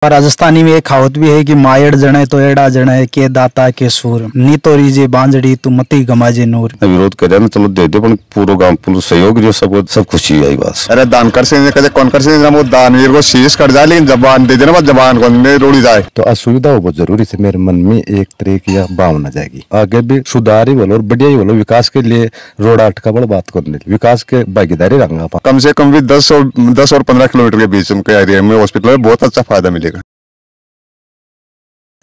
राजस्थानी में एक कहावत भी है कि मायड़ जने तो एड़ा जने के दाता के सूर नी तो रीजे बांजड़ी तू मती गमाजे नूर। विरोध कर चलो दे दे पण पूरा गांव पूरा सहयोग जो सब खुशी है बस। अरे दान कर से कदे कौन कर से वो दानवीर को शीश कर जाए लेकिन जबान दे देना जबान को नहीं रोड़ी जाए तो असुविधा हो बहुत जरूरी से मेरे मन में एक तरह की भावना जाएगी। आगे भी सुधार ही बोलो और बढ़िया ही बोलो, विकास के लिए रोड अटका बड़ा बात करने विकास के भागीदारी रंगा कम से कम भी 10 और 15 किलोमीटर के बीच के एरिया में हॉस्पिटल में बहुत अच्छा फायदा मिलेगा।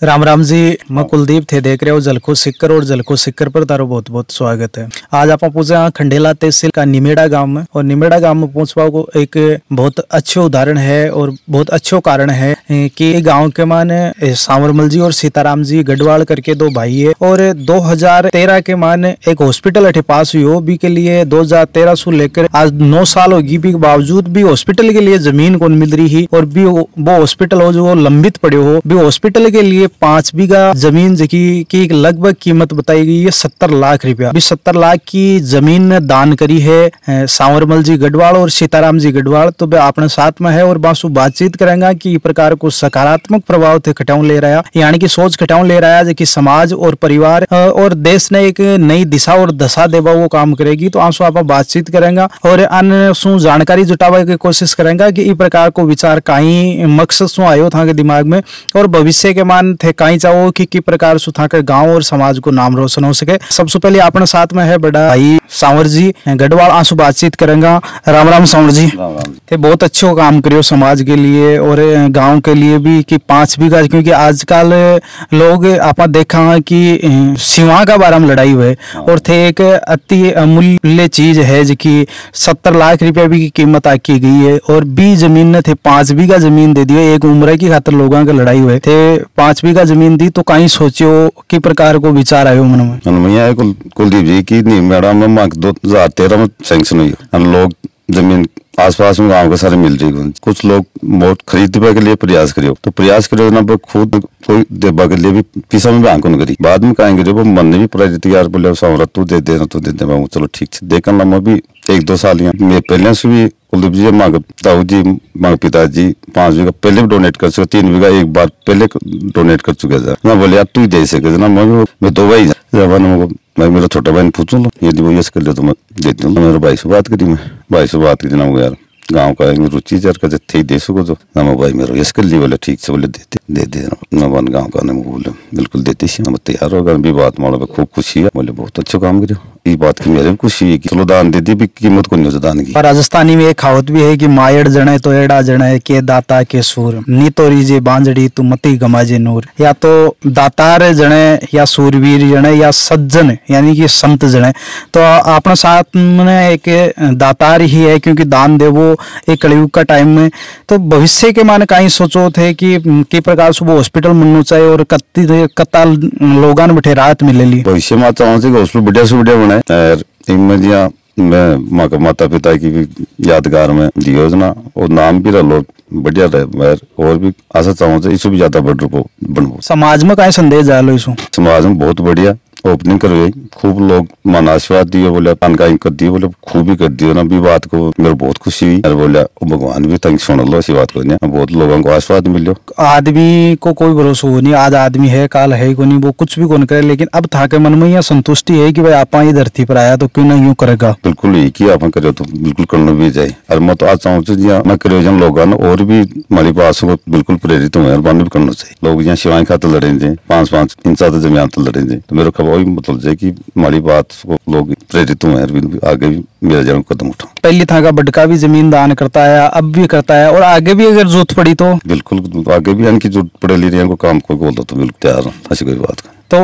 राम राम जी, मैं कुलदीप थे देख रहे हो जलखो सिक्कर और जलखो सिक्कर पर तारो बहुत बहुत स्वागत है। आज आप पहुंचे खंडेला तहसील का निमेड़ा गांव में और निमेड़ा गांव में पहुंच पाओ एक बहुत अच्छे उदाहरण है और बहुत अच्छे कारण है कि गांव के माने सांवरमल जी और सीताराम जी गढ़वाल करके दो भाई है और 2013 के माने एक हॉस्पिटल अठे पास हुई हो भी के लिए 2013 से लेकर आज 9 साल होगी भी बावजूद भी हॉस्पिटल के लिए जमीन कौन मिल रही है और भी वो हॉस्पिटल हो जो लंबित पड़े हो भी हॉस्पिटल के लिए 5 बीघा जमीन की लगभग कीमत बताई गई है 70 लाख रुपया। 70 लाख की जमीन दान करी है सांवरमल जी गढ़वाल और सीताराम जी गढ़वाल। तो वे अपने साथ में है और बासु बातचीत करेंगे कि इस प्रकार को सकारात्मक प्रभाव थे खटाऊ ले रहा है यानी कि सोच खटाऊ ले रहा है जो कि समाज और परिवार और देश ने एक नई दिशा और दशा देवा वो काम करेगी। तो आंसू आप बातचीत करेंगे और अन्य सु जानकारी जुटावा की कोशिश करेंगे कि इस प्रकार को विचार कहीं मकसद सु आयो था के दिमाग में और भविष्य के मान थे कहीं चाहो कि प्रकार से था के गांव और समाज को नाम रोशन हो सके। सबसे पहले अपने साथ में है बड़ा भाई सांवर जी गढ़वाल, आंसू बातचीत करेंगे। राम राम सांवर जी। ते बहुत अच्छे काम करियो समाज के लिए और गांव के लिए भी कि 5 बीघा, क्योंकि आजकल लोग आप देखा कि सिवा का बारे में लड़ाई हुए और थे एक अति अमूल्य चीज है जो कि 70 लाख रुपया भी की कीमत आकी गई है और 20 जमीन ने थे 5 बीघा जमीन दे दी एक उम्र की खातर लोगों के लड़ाई हुए थे 5 बीघा जमीन दी। तो कहीं सोचो कि प्रकार को विचार आयो मन में कुलदीप जी की मैडम में 2013 में सैंक्शन हुई। हम लोग जमीन आसपास में गांव के सारे मिल रही, कुछ लोग बहुत खरीदने के लिए प्रयास करियो तो प्रयास करियो ना खुद कोई देबा के लिए भी पिसा में आंकन करी बाद में कहेंगे जो मन ने भी प्रेरित यार बोले सामरत तू दे देना तो दे दे चलो ठीक से देखा ना मैं भी 1-2 साल मैं पहले से भी कुलदीप जी मांग ताऊ जी मांग पिताजी 5 बीघा पहले भी डोनेट कर चुके 3 बीघा एक बार पहले डोनेट कर चुके थे। मैं बोले यार तू ही दे सके ना मैं 2 भाई मैं मेरा छोटा भाई पूछू लो यदि वो यस कर ले तो मैं देती हूँ। मेरे भाई से बात करी, मैं भाई से बात करी ना यार गाँव का रुचि चार का थे दे सको तो ना भाई मेरे यस कर ली बोले ठीक से बोले दे ना बन गाँव का बोले बिल्कुल देती सी हम तैयार होगा भी बात मानो खूब खुशी है बोले बहुत अच्छा काम करो। ये बात की मेरे भी खुशी है कि चलो दान दे दी भी कीमत को नहीं दान की। राजस्थानी में एक कहावत भी है कि मायड़ जने तो एड़ा जने के दाता के सूर नी तो रीजे बांजड़ी तू मती गमाजे नूर। या तो दातार जने या सूरवीर जने या सज्जन यानी कि संत जने तो अपने साथ में एक दातार ही है क्योंकि दान दे वो एक कलयुग का टाइम में। तो भविष्य के माने कहीं सोचो थे कि प्रकार से वो हॉस्पिटल बनना चाहिए और कत्ता लोगों बैठे राहत मिलेली भविष्य में हॉस्पिटल बढ़िया से बढ़िया बनाए और मैं माता पिता की भी यादगार में योजना और नाम भी रहो बढ़िया रहे और भी आशा चाहूँ इससे भी ज्यादा बढ़ो। समाज में कहीं संदेश डालो इसको समाज में बहुत बढ़िया ओपनिंग करवाई खूब लोग मन आशीर्वाद दिए बोले अनकाई कर दिए बोले खूब ही कर दियो ना भी बात को मेरे बहुत खुशी हुई और बोले भगवान भी तंग सुन लो ऐसी बात को बहुत लोगों को आशीर्वाद मिलो। आदमी को कोई भरोसा हो नहीं, आज आदमी है काल है को नहीं, वो कुछ भी कौन करे लेकिन अब था के मन में यह संतुष्टि है कि भाई आप ये धरती पर आया तो क्यों ना यूं करेगा। बिल्कुल यही कि आप करे तो बिल्कुल करना भी जाए और मैं तो आज चाहूँ मैं करो जन लोग और भी हमारी बात को बिल्कुल प्रेरित हुए भी करना चाहिए। लोग यहाँ शिवाई खाते लड़े थे 5-5 इंसान जमीन लड़े थे तो मेरे खबर मतलब है कि हमारी बात को लोग प्रेरित हुए आगे भी मेरा जरूर कदम उठाऊं। पहली था का बटका भी जमीन दान करता है अब भी करता है और आगे भी अगर जरूरत पड़ी तो बिल्कुल आगे भी यानी कि जो पढ़े ले रहे काम कोई बोलता तो बिल्कुल तैयार हूँ ऐसी कोई बात। तो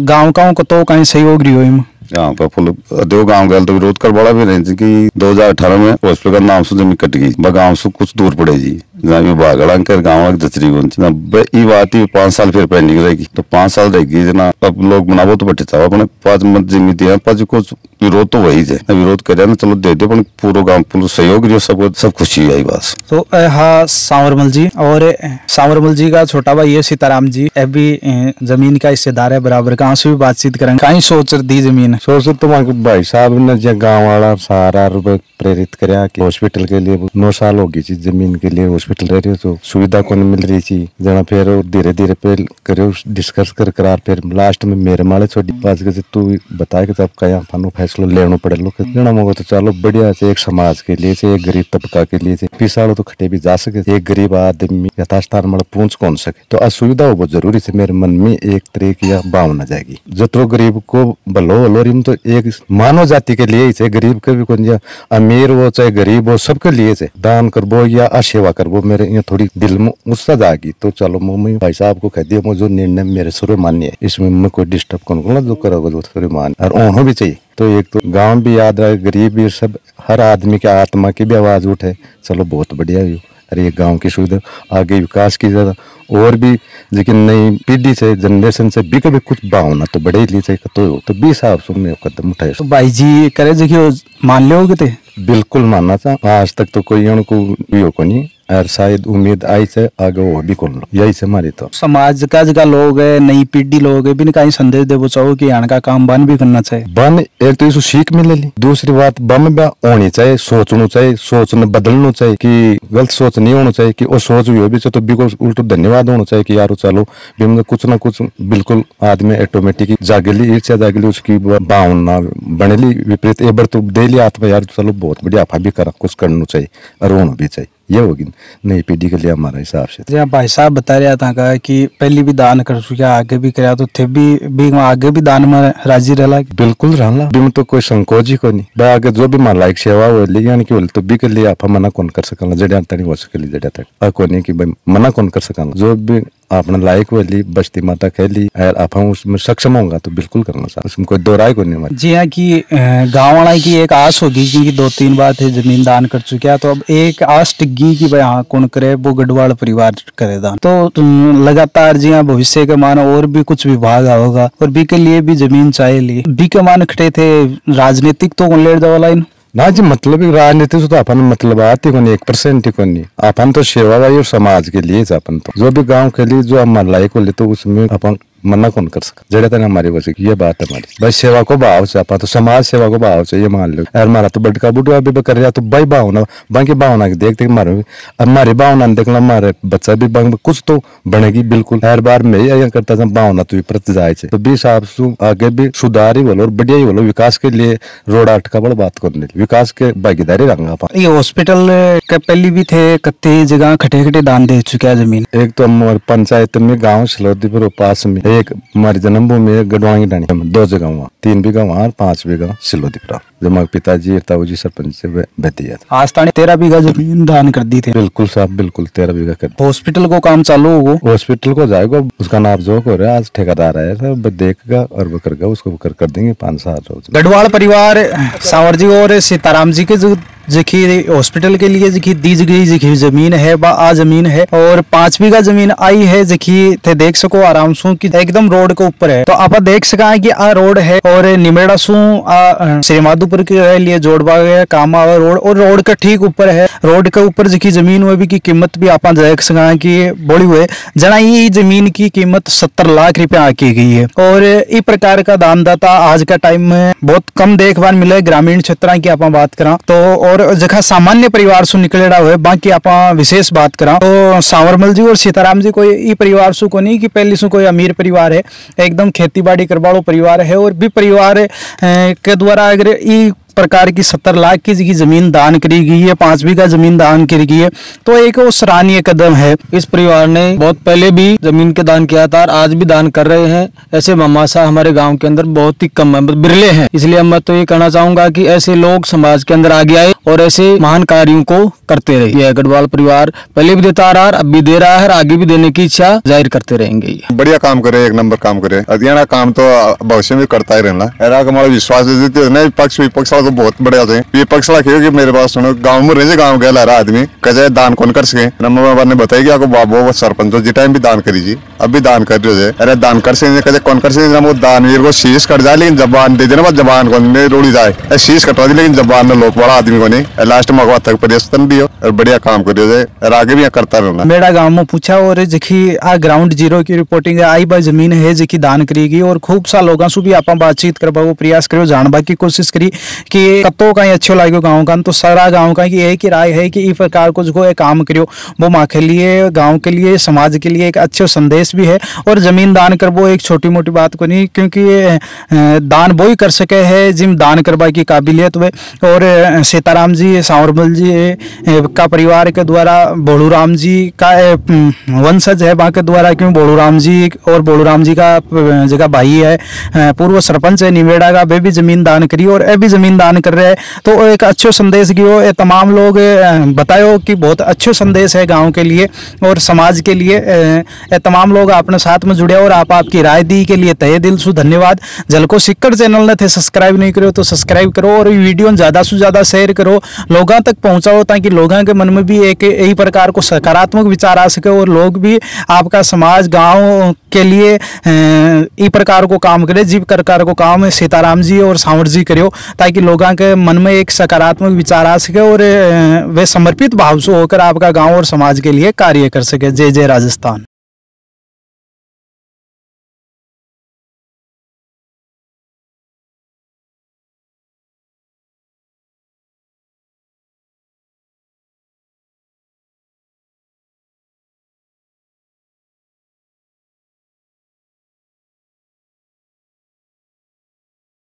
गाँव को तो कहीं सहयोग रही हो यहाँ पर फुल दो गाँव गए तो विरोध कर बड़ा भी रहे कि 2018 में हॉस्पिटल का नाम से जमीन कट गई गाँव से कुछ दूर पड़े जी बागड़ा कर गाँव दचरी ये बात ही 5 साल फिर पेंडिंग रहेगी तो 5 साल रहेगी जना अब लोग बनावो तो बटे चाहो अपने 5 मत जमीन दिया 5 कुछ विरोध तो वही है विरोध करे ना चलो दे दे पूरा गाँव पूरा सहयोग जो सब खुशी आई बस। तो हाँ सांवरमल जी और सांवरमल जी का छोटा भाई है सीताराम जी अभी जमीन का हिस्सेदार है बराबर। कहाँ से भी बातचीत करेंगे कहीं सोच दी जमीन ने? सोच तो वहाँ के भाई साहब ने जो गाँव वाला सारा रुपए प्रेरित कराया कि हॉस्पिटल के लिए 9 साल हो गई थी जमीन के लिए हॉस्पिटल रह रही तो सुविधा को नहीं मिल रही थी जना फिर धीरे धीरे पे करे डिस्कस कर करार फिर लास्ट में मेरे माले छोड़ी पास के तू बता के तब कया फानो फैसला लेना पड़े लो जना मगो तो चलो बढ़िया से एक समाज के लिए से एक गरीब तबका के लिए से पिसालो तो खटे भी जा सके एक गरीब आदमी यथास्थान मतलब पहुंच कौन सके तो असुविधा हो बहुत जरूरी से मेरे मन में एक तरह की भावना जाएगी जतो गरीब को भलो लोरिम तो एक मानव जाति के लिए से गरीब के भी कौन अमीर हो चाहे गरीब हो सबके लिए से दान करबो या असेवा करबो मेरे यहाँ थोड़ी दिल में उत्साह जाएगी तो चलो मैं भाई साहब को कह दिया मुझे जो निर्णय मेरे सुर मान्य है इसमें मैं कोई डिस्टर्ब करूंगा जो करोगे जो सुर मान्य और होना भी चाहिए तो एक तो गांव भी याद रहे गरीब भी सब हर आदमी के आत्मा की भी आवाज उठे चलो बहुत बढ़िया है अरे गांव की सुविधा आगे विकास की ज्यादा और भी लेकिन नई पीढ़ी से जनरेशन से भी कभी कुछ भावना तो बड़े लिए चाहिए तो 20 साल सुनने कदम उठाए तो भाई जी करे देखियो मान लोगे थे बिल्कुल मानना था आज तक तो कोई को को नहीं और शायद उम्मीद आई से आगे वो भी कर लो यही से हमारी तो समाज का जगह लोग है नई पीढ़ी लोग है भी कहीं संदेश दे चाहो कि यहाँ का काम बन भी करना चाहिए बन एक तो इसको सीख मिले ली दूसरी बात बम भी होनी चाहिए सोचना चाहिए सोचना बदलना चाहिए कि गलत सोच नहीं होना चाहिए कि वो सोच भी हो भी तो भी को उल्टो धन्यवाद होना चाहिए कि यार चलो भी मतलब कुछ ना कुछ बिल्कुल आदमी ऑटोमेटिक जागेली ईर्ष्या जागेली उसकी भावना बनेली विपरीत एक बार तो दे लिया आत्मा यार चलो बहुत बढ़िया आपा भी करा कुछ करना चाहिए और होना भी चाहिए ये होगी नई पीढ़ी के लिए हमारा हिसाब से। जहाँ भाई साहब बता रहा था का कि पहले भी दान कर चुके आगे भी कराया तो थे भी आगे भी दान में राजी रहला बिल्कुल रहला भी तो कोई संकोच ही को नहीं आगे जो भी मान लायक सेवा हो यानी कि बोले तो भी के लिए आप मना कौन कर सकला जड़िया तक हो सके जड़िया तक को नहीं कि भाई मना कौन कर सकला जो भी अपना लायक वाली बस्ती माता कहली और आप उसमें सक्षम होगा तो बिल्कुल करना चाहिए उसमें कोई दो राय को नहीं। जी हाँ कि गाँव वाला की एक आस होगी क्योंकि 2-3 बार थे जमीन दान कर चुके हैं तो अब एक आस टिकगी कि भाई हाँ कौन करे वो गढ़वाल परिवार करे दान तो लगातार जी हाँ भविष्य के मान और भी कुछ विभाग होगा और बी के लिए भी जमीन चाहिए ली बी के मान खटे थे राजनीतिक तो कौन ले जाओ लाइन ना जी मतलब राजनीति से तो अपन मतलब आती को नहीं 1% को नहीं अपन तो सेवा भाई और समाज के लिए अपन तो जो भी गांव के लिए जो हमारे लायक को ले तो उसमें अपन मना कौन कर सकता जड़े तक हमारी वजह की ये बात है हमारी भाई सेवा को भाव से अपन तो समाज सेवा को भाव से ये मान लो यार हमारा तो बटका बुढ़वा भी कर रहा तो भाई भावना बाकी भावना की देखते हमारी भावना देखना हमारे बच्चा भी कुछ तो बनेगी बिल्कुल हर बार मैं यही करता था भावना तो विपरीत जाए तो 20 साल आगे भी सुधार ही बोलो और बढ़िया ही बोलो विकास के लिए रोड अटका बड़ा बात करने विकास के भागीदारी रंगा ये हॉस्पिटल के पहले भी थे कत्ते जगह खटे खटे दान दे चुके हैं जमीन एक तो हमारे पंचायत में गाँव सलोदीपुर पास में एक हमारी जन्मभूमि है गढ़वांगी डाणी 2 जगह वहाँ 3 बीघा वहाँ 5 बीघा सिलोदीपुरा जो हमारे पिताजी ताऊजी सरपंच से बतिया था आज ताने 13 बीघा जमीन दान कर दी थी बिल्कुल साहब बिल्कुल 13 बीघा कर हॉस्पिटल को काम चालू होगा हॉस्पिटल को जाएगा उसका नाप जो हो रहा है आज ठेकेदार आया था देखेगा और वो करेगा उसको कर देंगे 5 साल रोज। गढ़वाल परिवार सांवर जी और सीताराम जी के जो जिखी हॉस्पिटल के लिए जिखी दी गई जिखी जमीन है आ जमीन है और 5 बीघा जमीन आई है जिखी थे देख सको आराम सु कि एकदम रोड के ऊपर है तो आप देख सका है कि आ रोड है और निमेड़ा सु श्रीमाधोपुर के लिए जोड़वा गया काम आवा रोड और रोड के ठीक ऊपर है रोड के ऊपर जिखी जमीन हुई भी की कीमत भी आप देख सका है कि बड़ी हुए जना ये जमीन की कीमत 70 लाख रुपया की गई है और इस प्रकार का दानदाता आज का टाइम में बहुत कम देखभाल मिले ग्रामीण क्षेत्र की आप बात करा तो और जगह सामान्य परिवार से निकलेड़ा हुए बाकी आप विशेष बात करा तो सांवरमल जी और सीताराम जी कोई ई परिवार सु को नहीं कि पहले सु कोई अमीर परिवार है एकदम खेती बाड़ी करवाड़ो परिवार है और भी परिवार के द्वारा अगर ई प्रकार की 70 लाख की जमीन दान करी गई है 5 बीघा जमीन दान करी गई है तो एक वो सराहनीय कदम है। इस परिवार ने बहुत पहले भी जमीन के दान किया था और आज भी दान कर रहे हैं। ऐसे मामासा हमारे गांव के अंदर बहुत ही कम है बिरले हैं इसलिए मैं तो ये कहना चाहूंगा कि ऐसे लोग समाज के अंदर आगे आए और ऐसे महान कार्यों को करते रहे। यह गढ़वाल परिवार पहले भी देता आ रहा है अब भी दे रहा है आगे भी देने की इच्छा जाहिर करते रहेंगे। बढ़िया काम करे 1 नंबर काम करे अदियाना काम तो भविष्य में करता ही रहना ऐसा हमारा विश्वास पक्ष विपक्ष तो बहुत बढ़िया थे। ये पक्ष रखे कि मेरे पास सुनो गाँव में रहे, गाँव गया ला आदमी कहे दान कौन कर सके। बाबा ने बताया कि आपको बाबू सरपंच हो जी टाइम भी दान करी जी, अब भी दान कर रहे हो। अरे दान कर सके कहे कौन कर सके, वो दानवीर को शीश कट जाए लेकिन जबान दे देना, जबान को रोड़ी जाए, शीश कटवा दी लेकिन जबान में लोग बड़ा आदमी को नहीं। लास्ट में तक परिवर्तन भी हो और बढ़िया काम करियो जाए और आगे भी करता रहना। मेरा गांव में पूछा और जिखी आ ग्राउंड जीरो की रिपोर्टिंग आई बाई जमीन है जिखी दान करेगी और खूब सा लोगों से भी आप बातचीत करवा को प्रयास करो, जानवा की कोशिश करी कि कतो कहीं अच्छो लागो गाँव का। तो सारा गाँव का कि एक ही राय है कि इस प्रकार को जो काम करियो वो माँ के लिए, गाँव के लिए, समाज के लिए एक अच्छो संदेश भी है। और जमीन दान कर वो एक छोटी मोटी बात को नहीं, क्योंकि दान वो ही कर सके है जिम दान करवा की काबिलियत हुए। और सीताराम जी सांवरमल जी का परिवार के द्वारा बोलूराम जी का वंशज है वहाँ के द्वारा, क्यों बोलूराम जी और बोलूराम जी का जगह भाई है, पूर्व सरपंच है निमेड़ा का, वे भी जमीन दान करी और ये भी जमीन दान कर रहे हैं। तो एक अच्छो संदेश गियो, ये तमाम लोग बतायो कि बहुत अच्छो संदेश है गांव के लिए और समाज के लिए। ये तमाम लोग अपने साथ में जुड़े और आपकी राय दी के लिए तहे दिल से धन्यवाद। जलको सिक्कर चैनल ने थे सब्सक्राइब नहीं करो तो सब्सक्राइब करो और वीडियो ज़्यादा से ज़्यादा शेयर करो, लोगों तक पहुँचाओ ताकि लोगों के मन में भी एक यही प्रकार को सकारात्मक विचार आ सके और लोग भी आपका समाज गांव के लिए इस प्रकार को काम करे जिस प्रकार को काम सीताराम जी और सांवर जी करो, ताकि लोगों के मन में एक सकारात्मक विचार आ सके और वे समर्पित भाव से होकर आपका गांव और समाज के लिए कार्य कर सके। जय जय राजस्थान।